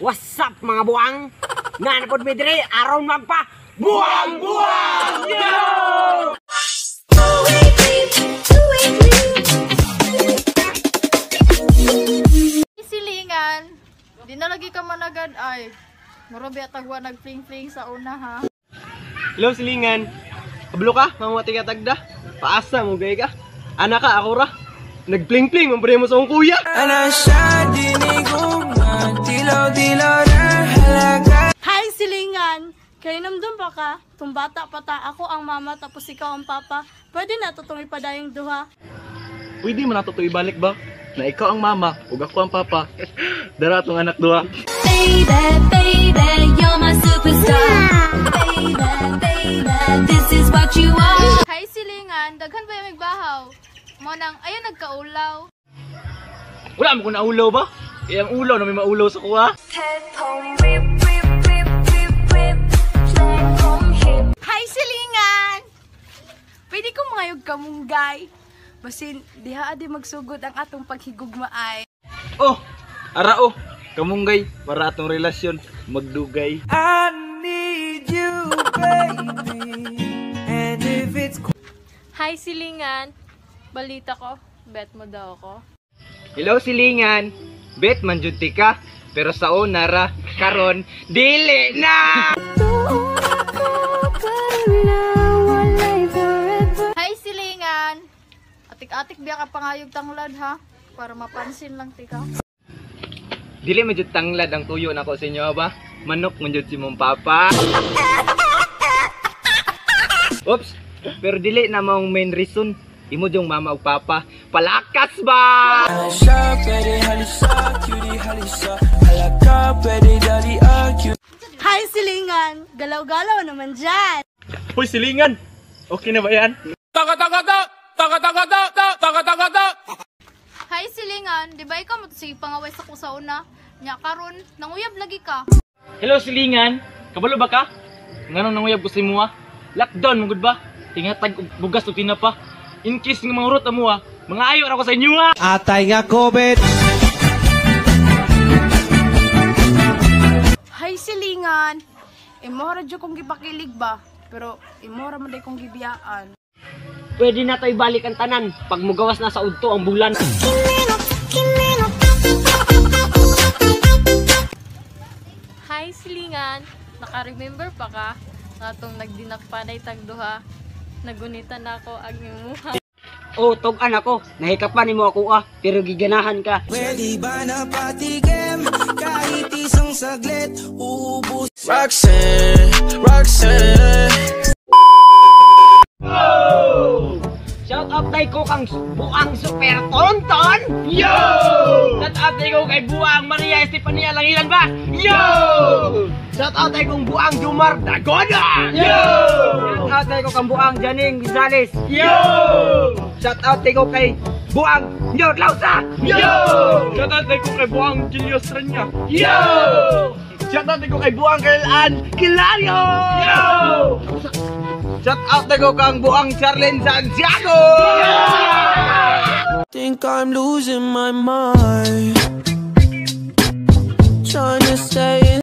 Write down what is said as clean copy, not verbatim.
What's up mga buang? Nga napod mi dire araw magpa buang-buang! Yo! Silingan, di na lagi ka managad ay. Murabi at tagwa nag-fling-fling sa una ha. Hello silingan. Kablo ka, mamati ka tagda. Paasa mo gay ka. Anak ka, ako ra. Nag-pling-pling, mabre mo sa akong kuya. Hi silingan! Kaya namdun ba ka? Tumbata pata ako ang mama tapos ikaw ang papa. Pwede na tutong ipadayong duha. Pwede mo na to ibalik ba? Na ikaw ang mama, ug ako ang papa. Dara tong anak duha. Baby, baby, you're my superstar. Baby, baby, this is what you are. Hi silingan, daghan ba yung magbahaw? Mo nang ayun nagkaulaw. Wala mo kung naulaw ba? Iyang ulaw na may maulaw sa kuha. Hi silingan! Pwede ko mangayog kamunggay. Basin, diha adi magsugod ang atong paghigugmaay. Oh, ara oh. Kamunggay, para atong relasyon magdugay. I need you, baby. And if it's Hi silingan! Balita ko, bet mo daw ako. Hello silingan. Bet man jud ti ka, pero sa una ra karon dili na. Hi silingan! Atik-atik biya ka pangayog tanglad ha, para mapansin lang tika. Dili man jud tanglad ang tuyo nako sa inyo ba? Manok man jud si mong papa. Oops, pero dili na mong main reason. Imo jung mama ug papa. Palakas ba? Hi silingan! Galaw-galaw naman dyan! Hoy silingan. Okay na ba yan? Hi silingan! Di ba ikaw matusig pangaway sa ko sa una? Nya karon nanguyab lagi ka. Hello silingan. Kabalo ba ka? Nganong nanguyab ko sa imo ah? Lockdown mo gud ba? Tingatag og bugas ug tinapa. In case ng mga urot mo ah, mga ayo ako sa inyo ah. Atay nga COVID. Hi silingan! Imora dyo kong gipakilig ba? Pero imora mo day kong gibiyaan. Pwede na tayo balik ang tanan pag mugawas na sa udto ang bulan. Hi silingan! Naka-remember pa ka? Natong nagdinakpanay tagduha. Nagunitan na ako ang imuha. Oh, tog-an ako. Nahikapan nimo ako pero giganahan ka. Pwede ba na patigim? Kahit isang saglit, uubos. Roxanne, Roxanne. Shout out tayo ko kang buang super tonton. Yo! Shout out tayo kay buang Maria Estefania Langilan ba? Yo! Shout out tayo kong buang Jumar Dagoda. Yo! Shout out tayo ko kang buang Janing Gonzales. Yo! Shout out tayo kay buang Nyot Lausa. Yo! Shout out tayo kay buang Julius Rania. Yo! Shout out tayo kay buang Kailan Kilario. Yo! Shout out tayo kang buang Charlene Santiago. Think I'm losing my mind. Trying to stay in